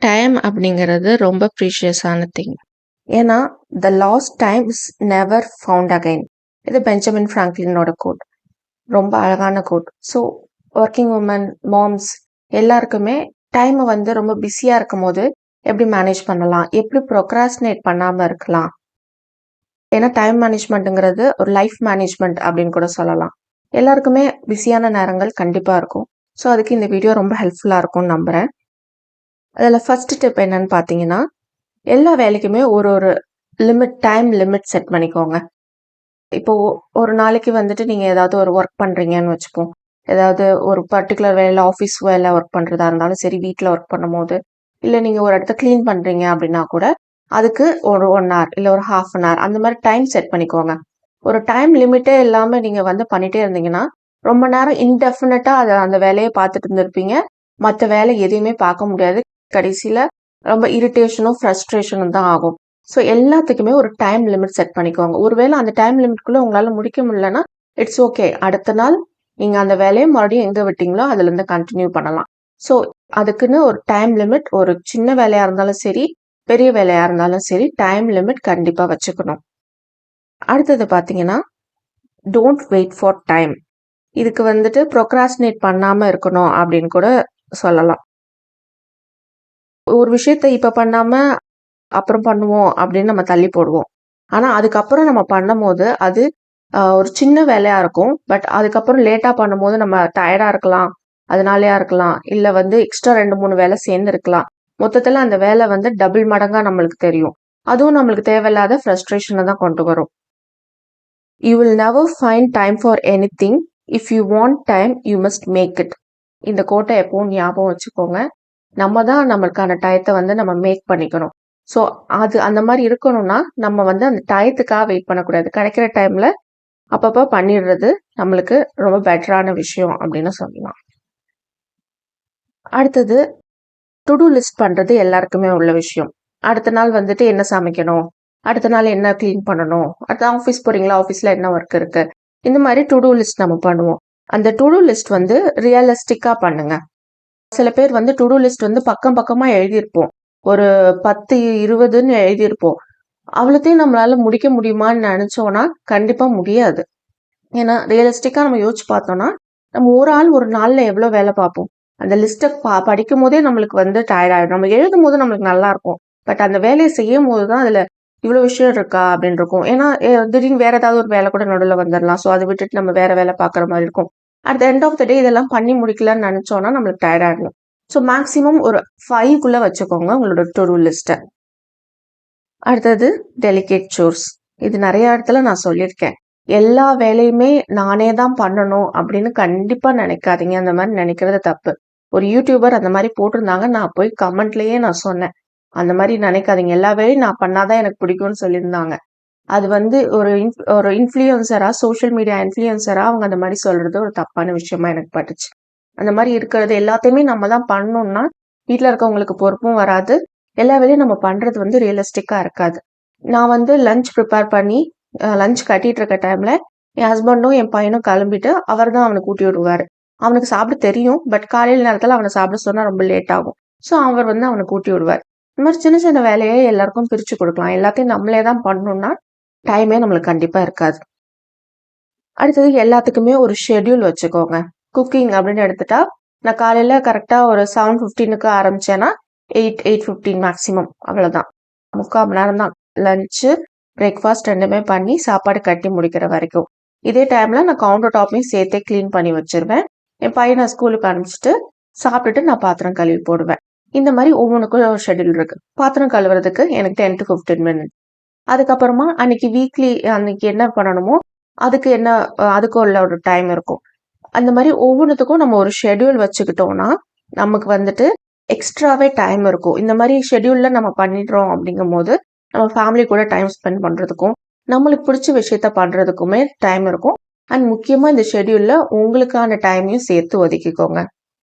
Time அப்படிங்கிறது ரொம்ப ப்ரீஷியஸான திங். ஏன்னா, the lost time is never found again. இது பெஞ்சமின் ஃப்ராங்க்லினோட கோட். ரொம்ப அழகான quote. So, working women, moms எல்லாருக்குமே டைமை வந்து ரொம்ப பிஸியாக இருக்கும் போது எப்படி மேனேஜ் பண்ணலாம், எப்படி ப்ரொக்ராஸ்டினேட் பண்ணாமல் இருக்கலாம். ஏன்னா டைம் மேனேஜ்மெண்ட்டுங்கிறது ஒரு லைஃப் மேனேஜ்மெண்ட் அப்படின்னு கூட சொல்லலாம். எல்லாருக்குமே பிஸியான நேரங்கள் கண்டிப்பாக இருக்கும். ஸோ அதுக்கு இந்த வீடியோ ரொம்ப ஹெல்ப்ஃபுல்லாக இருக்கும்னு நம்புகிறேன். அதில் ஃபர்ஸ்ட் டிப் என்னன்னு பார்த்தீங்கன்னா, எல்லா வேலைக்குமே ஒரு ஒரு டைம் லிமிட் செட் பண்ணிக்கோங்க. இப்போ ஒரு நாளைக்கு வந்துட்டு நீங்கள் ஏதாவது ஒரு ஒர்க் பண்ணுறீங்கன்னு வச்சுப்போம். ஏதாவது ஒரு பர்டிகுலர் வேலை, ஆஃபீஸ் வேலை ஒர்க் பண்ணுறதா இருந்தாலும் சரி, வீட்டில் ஒர்க் பண்ணும்போது, இல்லை நீங்கள் ஒரு இடத்த க்ளீன் பண்ணுறீங்க அப்படின்னா கூட, அதுக்கு ஒரு 1 hour இல்லை ஒரு half an hour அந்த மாதிரி டைம் செட் பண்ணிக்கோங்க. ஒரு டைம் லிமிட்டே இல்லாமல் நீங்கள் வந்து பண்ணிகிட்டே இருந்தீங்கன்னா, ரொம்ப நேரம் இன்டெஃபினட்டாக அந்த வேலையை பார்த்துட்டு இருந்திருப்பீங்க. மற்ற வேலை எதையுமே பார்க்க முடியாது. கடைசியில் ரொம்ப இரிட்டேஷனும் ஃப்ரஸ்ட்ரேஷனும் தான் ஆகும். ஸோ எல்லாத்துக்குமே ஒரு டைம் லிமிட் செட் பண்ணிக்கோங்க. ஒருவேளை அந்த டைம் லிமிட்குள்ளே உங்களால் முடிக்க முடியலன்னா இட்ஸ் ஓகே. அடுத்த நாள் நீங்கள் அந்த வேலையை மறுபடியும் எங்கே விட்டீங்களோ அதுலேருந்து கண்டினியூ பண்ணலாம். ஸோ அதுக்குன்னு ஒரு டைம் லிமிட், ஒரு சின்ன வேலையாக இருந்தாலும் சரி, பெரிய வேலையாக இருந்தாலும் சரி, டைம் லிமிட் கண்டிப்பாக வச்சுக்கணும். அடுத்தது பார்த்தீங்கன்னா, டோன்ட் வெயிட் ஃபார் டைம். இதுக்கு வந்துட்டு ப்ரொக்ராஸ்டினேட் பண்ணாமல் இருக்கணும் அப்படின்னு கூட சொல்லலாம். ஒரு விஷயத்த இப்போ பண்ணாமல் அப்புறம் பண்ணுவோம் அப்படின்னு நம்ம தள்ளி போடுவோம். ஆனால் அதுக்கப்புறம் நம்ம பண்ணும்போது அது ஒரு சின்ன வேலையாக இருக்கும். பட் அதுக்கப்புறம் லேட்டாக பண்ணும்போது நம்ம டயர்டாக இருக்கலாம், அதனாலயா இருக்கலாம், இல்லை வந்து எக்ஸ்ட்ரா 2-3 வேலை சேர்ந்து இருக்கலாம். மொத்தத்தில் அந்த வேலை வந்து டபுள் மடங்காக நம்மளுக்கு தெரியும். அதுவும் நம்மளுக்கு தேவையில்லாத ஃப்ரஸ்ட்ரேஷனை தான் கொண்டு வரும். You will never find time for anything. If you want time you must make it. இந்த கோட்டை எப்பவும் ஞாபகம் வச்சுக்கோங்க. நம்ம தான் நம்மளுக்கான டயத்தை வந்து நம்ம மேக் பண்ணிக்கணும். ஸோ அது அந்த மாதிரி இருக்கணும்னா நம்ம வந்து அந்த டயத்துக்காக வெயிட் பண்ணக்கூடாது. கிடைக்கிற டைமில் அப்பப்போ பண்ணிடுறது நம்மளுக்கு ரொம்ப பெட்டரான விஷயம் அப்படின்னு சொல்லலாம். அடுத்தது டு டூ லிஸ்ட் பண்ணுறது எல்லாருக்குமே உள்ள விஷயம். அடுத்த நாள் வந்துட்டு என்ன சமைக்கணும், அடுத்த நாள் என்ன க்ளீன் பண்ணணும், அடுத்த ஆஃபீஸ் போகிறீங்களா, ஆஃபீஸில் என்ன ஒர்க் இருக்குது, இந்த மாதிரி டு டூ லிஸ்ட் நம்ம பண்ணுவோம். அந்த டு டூ லிஸ்ட் வந்து ரியலிஸ்டிக்காக பண்ணுங்க. சில பேர் வந்து டு டூ லிஸ்ட் வந்து பக்கம் பக்கமாக எழுதியிருப்போம். ஒரு 10, 20ன்னு எழுதியிருப்போம். அவ்வளோத்தையும் நம்மளால முடிக்க முடியுமான்னு நினச்சோன்னா கண்டிப்பாக முடியாது. ஏன்னா ரியலிஸ்டிக்காக நம்ம யோசிச்சு பார்த்தோம்னா, நம்ம ஒரு ஆள் ஒரு நாளில் எவ்வளோ வேலை பார்ப்போம். அந்த லிஸ்ட்டை படிக்கும் போதே நம்மளுக்கு வந்து டயர்ட் ஆகிடும். நம்ம எழுதும் போது நம்மளுக்கு நல்லா இருக்கும். பட் அந்த வேலையை செய்யும் போது தான் அதில் இவ்வளோ விஷயம் இருக்கா அப்படின்னு இருக்கும். ஏன்னா திடீர்னு வேற ஏதாவது ஒரு வேலை கூட நடுவில் வந்துடலாம். ஸோ அதை விட்டுட்டு நம்ம வேற வேலை பார்க்குற மாதிரி இருக்கும். At the end of the day இதெல்லாம் பண்ணி முடிக்கலாம்னு நினச்சோன்னா நம்மளுக்கு டயர்ட் ஆகிடும். ஸோ மேக்ஸிமம் ஒரு 5க்குள்ளே வச்சுக்கோங்க உங்களோட டு டூ லிஸ்ட்டை. அடுத்தது டெலிகேட் சோர்ஸ். இது நிறைய இடத்துல நான் சொல்லியிருக்கேன். எல்லா வேலையுமே நானே தான் பண்ணணும் அப்படின்னு கண்டிப்பாக நினைக்காதீங்க. அந்த மாதிரி நினைக்கிறது தப்பு. ஒரு யூடியூபர் அந்த மாதிரி போட்டிருந்தாங்க. நான் போய் கமெண்ட்லேயே நான் சொன்னேன், அந்த மாதிரி நினைக்காதீங்க, எல்லா வேலையும் நான் பண்ணாதான் எனக்கு பிடிக்கும்னு சொல்லியிருந்தாங்க. அது வந்து ஒரு இன்ஃப்ளூயன்சராக, சோஷியல் மீடியா இன்ஃப்ளூயன்சராக அவங்க அந்த மாதிரி சொல்கிறது ஒரு தப்பான விஷயமா எனக்கு பட்டுச்சு. அந்த மாதிரி இருக்கிறது எல்லாத்தையுமே நம்ம தான் பண்ணணும்னா வீட்டில் இருக்கவங்களுக்கு பொறுப்பும் வராது. எல்லா வேலையும் நம்ம பண்ணுறது வந்து ரியலிஸ்டிக்காக இருக்காது. நான் வந்து லஞ்ச் ப்ரிப்பேர் பண்ணி லஞ்ச் கட்டிகிட்டு இருக்க டைமில் என் ஹஸ்பண்டும் என் பையனும் கிளம்பிட்டு அவர் தான் அவனுக்கு ஊட்டி விடுவார். அவனுக்கு சாப்பிட தெரியும். பட் காலையில் நேரத்தில் அவனை சாப்பிட சொன்னால் ரொம்ப லேட் ஆகும். ஸோ அவர் வந்து அவனுக்கு ஊட்டி விடுவார். இந்த மாதிரி சின்ன சின்ன வேலையை எல்லாருக்கும் பிரித்து கொடுக்கலாம். எல்லாத்தையும் நம்மளே தான் பண்ணணும்னா டைமே நம்மளுக்கு கண்டிப்பாக இருக்காது. அடுத்தது எல்லாத்துக்குமே ஒரு ஷெட்யூல் வச்சுக்கோங்க. குக்கிங் அப்படின்னு எடுத்துட்டா நான் காலையில் கரெக்டாக ஒரு 7:15க்கு ஆரம்பித்தேன்னா 8:15 மேக்ஸிமம், அவ்வளோதான். 3/4 மணி நேரம் தான். லஞ்சு, பிரேக்ஃபாஸ்ட் ரெண்டுமே பண்ணி சாப்பாடு கட்டி முடிக்கிற வரைக்கும். இதே டைமில் நான் கவுண்டர் டாப்பையும் சேர்த்தே க்ளீன் பண்ணி வச்சுருவேன். என் பையனை ஸ்கூலுக்கு அனுப்பிச்சிட்டு சாப்பிட்டுட்டு நான் பாத்திரம் கழுவி போடுவேன். இந்த மாதிரி ஒவ்வொன்றுக்கும் ஒரு ஷெட்யூல் இருக்குது. பாத்திரம் கழுவுறதுக்கு எனக்கு 10 to 15 minutes. அதுக்கப்புறமா அன்னைக்கு வீக்லி அன்னைக்கு என்ன பண்ணணுமோ அதுக்கு உள்ள ஒரு டைம் இருக்கும். அந்த மாதிரி ஒவ்வொன்றுத்துக்கும் நம்ம ஒரு ஷெட்யூல் வச்சுக்கிட்டோம்னா நமக்கு வந்துட்டு எக்ஸ்ட்ராவே டைம் இருக்கும். இந்த மாதிரி ஷெட்யூலில் நம்ம பண்ணிடுறோம் அப்படிங்கும் போது நம்ம ஃபேமிலி கூட டைம் ஸ்பெண்ட் பண்ணுறதுக்கும் நம்மளுக்கு பிடிச்ச விஷயத்த பண்ணுறதுக்குமே டைம் இருக்கும். அண்ட் முக்கியமாக இந்த ஷெட்யூலில் உங்களுக்கான டைமையும் சேர்த்து ஒதுக்கிக்கோங்க.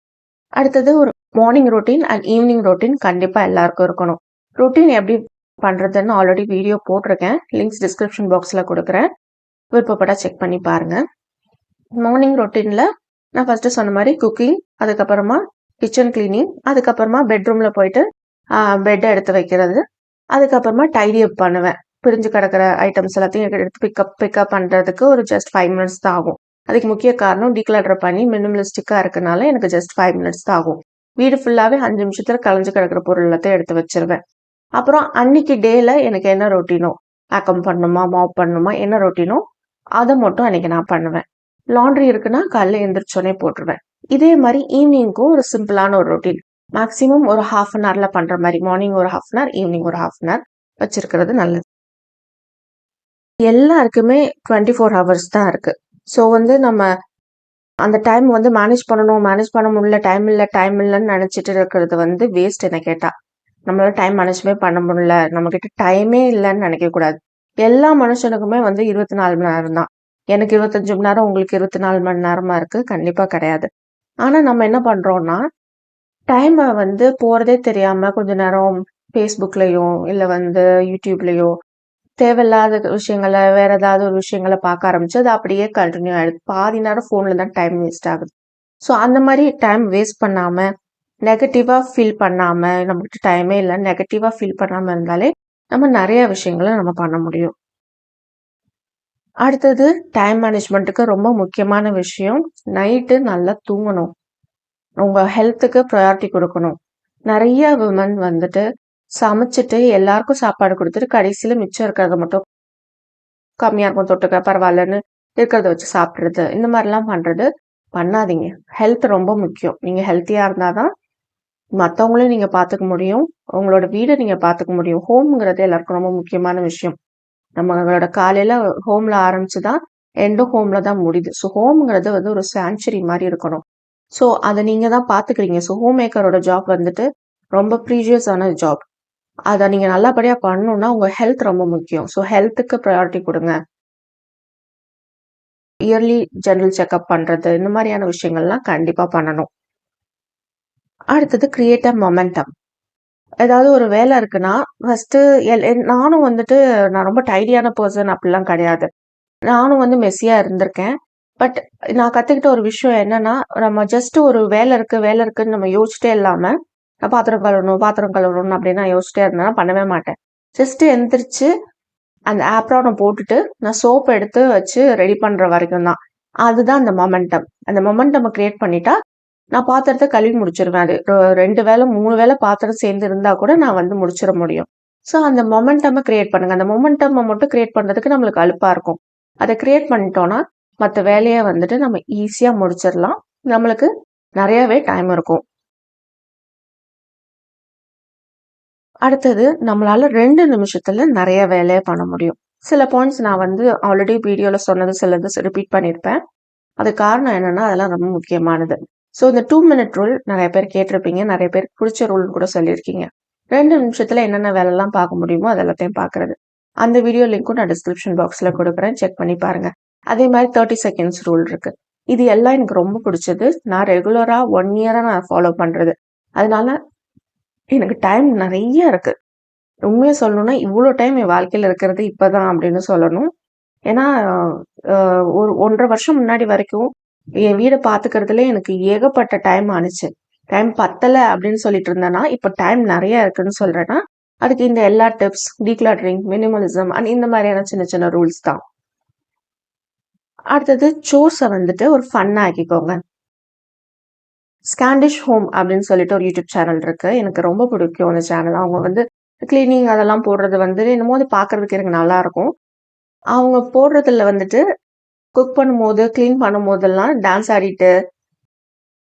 அடுத்தது ஒரு morning routine and evening routine கண்டிப்பாக எல்லாருக்கும் இருக்கணும். ரொட்டீன் எப்படி பண்ணுறதுன்னு ஆல்ரெடி வீடியோ போட்டிருக்கேன். லிங்க்ஸ் டிஸ்கிரிப்ஷன் பாக்ஸில் கொடுக்குறேன். விருப்பப்பட்டா செக் பண்ணி பாருங்கள். மார்னிங் ரொட்டீனில் நான் ஃபஸ்ட்டு சொன்ன மாதிரி குக்கிங், அதுக்கப்புறமா கிச்சன் கிளீனிங், அதுக்கப்புறமா பெட்ரூமில் போயிட்டு பெட்டை எடுத்து வைக்கிறது. அதுக்கப்புறமா டைடி அப் பண்ணுவேன். பிரிஞ்சு கிடக்கிற ஐட்டம்ஸ் எல்லாத்தையும் எடுத்து பிக்கப் பண்ணுறதுக்கு ஒரு ஜஸ்ட் 5 மினிட்ஸ் தான் ஆகும். அதுக்கு முக்கிய காரணம் டீக்ளட்டர் பண்ணி மினிமலிஸ்டிக்காக இருக்கனால எனக்கு ஜஸ்ட் 5 மினிட்ஸ் தான் ஆகும். வீடு ஃபுல்லாகவே 5 நிமிஷத்தில் கலைஞ்சு கிடக்கிற பொருள் எல்லாத்தையும் எடுத்து வச்சிருவேன். அப்புறம் அன்னைக்கு டேல எனக்கு என்ன ரொட்டீனோ, ஆக்கம் பண்ணணுமா, மாப் பண்ணணுமா, என்ன ரொட்டீனோ அதை மட்டும் அன்னைக்கு நான் பண்ணுவேன். லாண்ட்ரி இருக்குன்னா காலைல எந்திரிச்சோடனே போட்டுருவேன். இதே மாதிரி ஈவினிங்க்கும் ஒரு சிம்பிளான ஒரு ரொட்டீன், மேக்ஸிமம் ஒரு ஹாஃப் அன் ஹவர்ல பண்ற மாதிரி, மார்னிங் ஒரு ஹாஃப் அன் ஹவர், ஈவினிங் ஒரு ஹாஃப் அன் ஹவர் வச்சிருக்கிறது நல்லது. எல்லாருக்குமே 24 ஹவர்ஸ் தான் இருக்கு. ஸோ நம்ம அந்த டைம் மேனேஜ் பண்ணணும், மேனேஜ் பண்ண முடியல, டைம் இல்லைன்னு நினைச்சிட்டு இருக்கிறது வேஸ்ட் என்ன கேட்டா. நம்மளால டைம் மேனேஜ்மே பண்ண முடியல, நம்ம கிட்ட டைமே இல்லைன்னு நினைக்க கூடாது. எல்லா மனுஷனுக்குமே 24 மணி நேரம் தான். எனக்கு 25 மணி நேரம், உங்களுக்கு 24 மணி நேரமா இருக்கு? கண்டிப்பா கிடையாது. ஆனா நம்ம என்ன பண்றோம்னா, டைமை போறதே தெரியாம கொஞ்ச நேரம் ஃபேஸ்புக்லயோ இல்ல யூடியூப்லயோ தேவையில்லாத விஷயங்களை, வேற ஏதாவது ஒரு விஷயங்களை பார்க்க ஆரம்பிச்சு அது அப்படியே கண்டினியூ ஆயிடுது. பாதி நேரம் ஃபோன்ல தான் டைம் வேஸ்ட் ஆகுது. ஸோ அந்த மாதிரி டைம் வேஸ்ட் பண்ணாம, நெகட்டிவா ஃபீல் பண்ணாம, நம்மகிட்ட டைமே இல்லை நெகட்டிவா ஃபீல் பண்ணாம இருந்தாலே நம்ம நிறைய விஷயங்களை நம்ம பண்ண முடியும். அடுத்தது டைம் மேனேஜ்மெண்ட்டுக்கு ரொம்ப முக்கியமான விஷயம், நைட்டு நல்லா தூங்கணும். உங்க ஹெல்த்துக்கு ப்ரையாரிட்டி கொடுக்கணும். நிறைய விமன் சமைச்சிட்டு எல்லாருக்கும் சாப்பாடு கொடுத்துட்டு கடைசியில மிச்சம் இருக்கிறத மட்டும் கம்மியா இருக்கும் தொட்டுக்க பரவாயில்லன்னு இருக்கிறத வச்சு சாப்பிடுறது, இந்த மாதிரிலாம் பண்ணாதீங்க. ஹெல்த் ரொம்ப முக்கியம். நீங்க ஹெல்த்தியா இருந்தாதான் மற்றவங்களையும் நீங்க பார்த்துக்க முடியும், உங்களோட வீடை நீங்க பார்த்துக்க முடியும். ஹோம்ங்கிறது எல்லாருக்கும் ரொம்ப முக்கியமான விஷயம். நம்மளோட காலையில ஹோம்ல ஆரம்பிச்சுதான் எண்டும் ஹோம்ல தான் முடியுது. ஸோ ஹோம்ங்கிறது ஒரு சாங்சுரி மாதிரி இருக்கணும். ஸோ அதை நீங்க தான் பார்த்துக்கிறீங்க. ஸோ ஹோம் மேக்கரோட ஜாப் ரொம்ப ப்ரீஷியஸான ஜாப். அதை நீங்க நல்லபடியா பண்ணணும்னா உங்க ஹெல்த் ரொம்ப முக்கியம். ஸோ ஹெல்த்துக்கு ப்ரையாரிட்டி கொடுங்க. இயர்லி ஜெனரல் செக்அப் பண்றது, இந்த மாதிரியான விஷயங்கள்லாம் கண்டிப்பா பண்ணணும். அடுத்தது கிரியேட் அ மொமெண்டம். ஏதாவது ஒரு வேலை இருக்குன்னா ஃபர்ஸ்ட் நானும் நான் ரொம்ப டைடியான பர்சன் அப்படிலாம் கிடையாது. நானும் மெஸ்ஸியா இருந்திருக்கேன். பட் நான் கத்துக்கிட்ட ஒரு விஷயம் என்னன்னா, நம்ம ஜஸ்ட் ஒரு வேலை இருக்குன்னு நம்ம யோசிச்சிட்டே இல்லாம, நான் பாத்திரம் கழுவணும் அப்படின்னு நான் யோசிச்சிட்டே இருந்தேன்னா பண்ணவே மாட்டேன். ஜஸ்ட் எந்திரிச்சு அந்த ஆப்ரானை போட்டுட்டு நான் சோப் எடுத்து வச்சு ரெடி பண்ற வரைக்கும் தான். அதுதான் அந்த மொமெண்டம். அந்த மொமெண்டம் கிரியேட் பண்ணிட்டா நான் பாத்திரத்தை கழுவி முடிச்சிருவேன். அது 2 வேளை 3 வேளை பாத்திரம் சேர்ந்து இருந்தா கூட நான் முடிச்சிட முடியும். ஸோ அந்த மொமெண்டம் கிரியேட் பண்ணுங்க. அந்த மொமெண்டம் மட்டும் கிரியேட் பண்றதுக்கு நம்மளுக்கு அலுப்பா இருக்கும். அதை கிரியேட் பண்ணிட்டோம்னா மற்ற வேலையை நம்ம ஈஸியா முடிச்சிடலாம். நம்மளுக்கு நிறையவே டைம் இருக்கும். அடுத்தது நம்மளால 2 நிமிஷத்துல நிறைய வேலையை பண்ண முடியும். சில பாயிண்ட்ஸ் நான் ஆல்ரெடி வீடியோல சொன்னது சிலது ரிப்பீட் பண்ணியிருப்பேன். அது காரணம் என்னன்னா அதெல்லாம் ரொம்ப முக்கியமானது. ஸோ இந்த 2 மினிட் ரூல் நிறைய பேர் கேட்டிருப்பீங்க, நிறைய பேருக்கு பிடிச்ச ரூல்னு கூட சொல்லியிருக்கீங்க. 2 நிமிஷத்துல என்னென்ன வேலைலாம் பார்க்க முடியுமோ அது எல்லாத்தையும் பார்க்கறது. அந்த வீடியோ லிங்க்கும் நான் டிஸ்கிரிப்ஷன் பாக்ஸ்ல கொடுக்குறேன், செக் பண்ணி பாருங்க. அதே மாதிரி 30 செகண்ட்ஸ் ரூல் இருக்கு. இது எல்லாம் எனக்கு ரொம்ப பிடிச்சது. நான் ரெகுலரா 1 இயரா நான் ஃபாலோ பண்றது. அதனால எனக்கு டைம் நிறைய இருக்கு. உண்மையை சொல்லணும்னா இவ்வளோ டைம் என் வாழ்க்கையில இருக்கிறது இப்பதான் அப்படின்னு சொல்லணும். ஏன்னா ஒரு 1.5 வருஷம் முன்னாடி வரைக்கும் என் வீடை பாத்துக்கிறதுல எனக்கு ஏகப்பட்ட டைம் ஆனிச்சு. டைம் பத்தல அப்படின்னு சொல்லிட்டு இருந்தேன்னா இப்ப டைம் நிறைய இருக்குன்னு சொல்றேன்னா அதுக்கு இந்த எல்லா டிப்ஸ், டீக்ளட்டரிங், மினிமலிசம் அண்ட் இந்த மாதிரியான சின்ன சின்ன ரூல்ஸ் தான். அடுத்தது சோர்ஸை ஒரு ஃபன்னா ஆக்கிக்கோங்க. ஸ்காண்டிஷ் ஹோம் அப்படின்னு சொல்லிட்டு ஒரு யூடியூப் சேனல் இருக்கு. எனக்கு ரொம்ப பிடிக்கும் அந்த சேனல். அவங்க கிளீனிங் அதெல்லாம் போடுறது என்னமோ அது பாக்குறதுக்கு எனக்கு நல்லா இருக்கும். அவங்க போடுறதுல குக் பண்ணும்போது, கிளீன் பண்ணும்போதெல்லாம் டான்ஸ் ஆடிட்டு,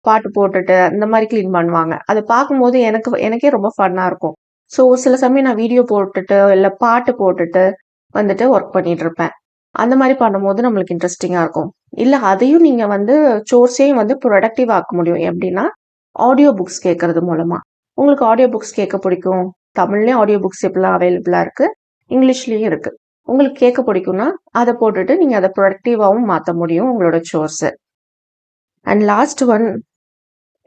பாட்டு போட்டுட்டு, இந்த மாதிரி கிளீன் பண்ணுவாங்க. அதை பார்க்கும்போது எனக்கே ரொம்ப ஃபன்னா இருக்கும். ஸோ சில சமயம் நான் வீடியோ போட்டுட்டு, இல்லை பாட்டு போட்டுட்டு ஒர்க் பண்ணிட்டு இருப்பேன். அந்த மாதிரி பண்ணும்போது நம்மளுக்கு இன்ட்ரெஸ்டிங்கா இருக்கும். இல்ல அதையும் நீங்க சோர்ஸையும் ப்ரொடக்டிவ் ஆக்க முடியும். எப்படின்னா ஆடியோ புக்ஸ் கேட்கறது மூலமா. உங்களுக்கு ஆடியோ புக்ஸ் கேட்க பிடிக்கும். தமிழ்லயும் ஆடியோ புக்ஸ் இப்பெல்லாம் அவைலபிளா இருக்கு, இங்கிலீஷ்லயும் இருக்கு. உங்களுக்கு கேட்க பிடிக்கும்னா அதை போட்டுட்டு நீங்க அதை ப்ரொடக்டிவாவும் மாற்ற முடியும் உங்களோட சோர்ஸ். அண்ட் லாஸ்ட் ஒன்,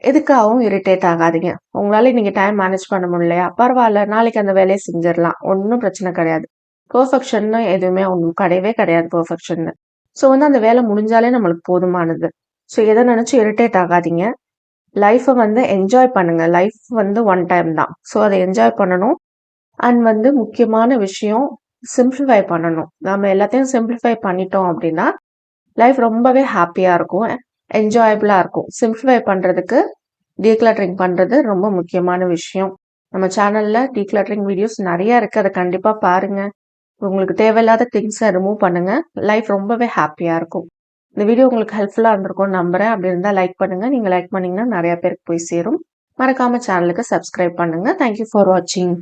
எதுக்காகவும் இரிட்டேட் ஆகாதீங்க. உங்களால நீங்க டைம் மேனேஜ் பண்ண முடியலையா, பரவாயில்ல, நாளைக்கு அந்த வேலையை செஞ்சிடலாம், ஒன்றும் பிரச்சனை கிடையாது. பெர்ஃபெக்ஷன் எதுவுமே ஒன்றும் கிடையவே கிடையாது பெர்ஃபெக்ஷன். ஸோ அந்த வேலை முடிஞ்சாலே நம்மளுக்கு போதுமானது. ஸோ எதை நினைச்சு இரிட்டேட் ஆகாதீங்க. லைஃப்பை வந்து என்ஜாய் பண்ணுங்க. லைஃப் வந்து ஒன் டைம் தான். ஸோ அதை என்ஜாய் பண்ணணும். அண்ட் வந்து முக்கியமான விஷயம் சிம்பிளிஃபை பண்ணணும். நம்ம எல்லாத்தையும் சிம்பிளிஃபை பண்ணிட்டோம் அப்படின்னா லைஃப் ரொம்பவே ஹாப்பியாக இருக்கும், என்ஜாயபிளாக இருக்கும். சிம்பிளிஃபை பண்ணுறதுக்கு டீக்ளட்டரிங் பண்ணுறது ரொம்ப முக்கியமான விஷயம். நம்ம சேனலில் டீக்ளட்டரிங் வீடியோஸ் நிறையா இருக்குது. அதை கண்டிப்பாக பாருங்கள். உங்களுக்கு தேவையில்லாத திங்ஸை ரிமூவ் பண்ணுங்கள். லைஃப் ரொம்பவே ஹாப்பியாக இருக்கும். இந்த வீடியோ உங்களுக்கு ஹெல்ப்ஃபுல்லாக இருந்திருக்கும்னு நம்புறேன். அப்படி இருந்தால் லைக் பண்ணுங்கள். நீங்கள் லைக் பண்ணிங்கன்னா நிறையா பேருக்கு போய் சேரும். மறக்காமல் சேனலுக்கு சப்ஸ்கிரைப் பண்ணுங்கள். தேங்க்யூ ஃபார் வாட்சிங்.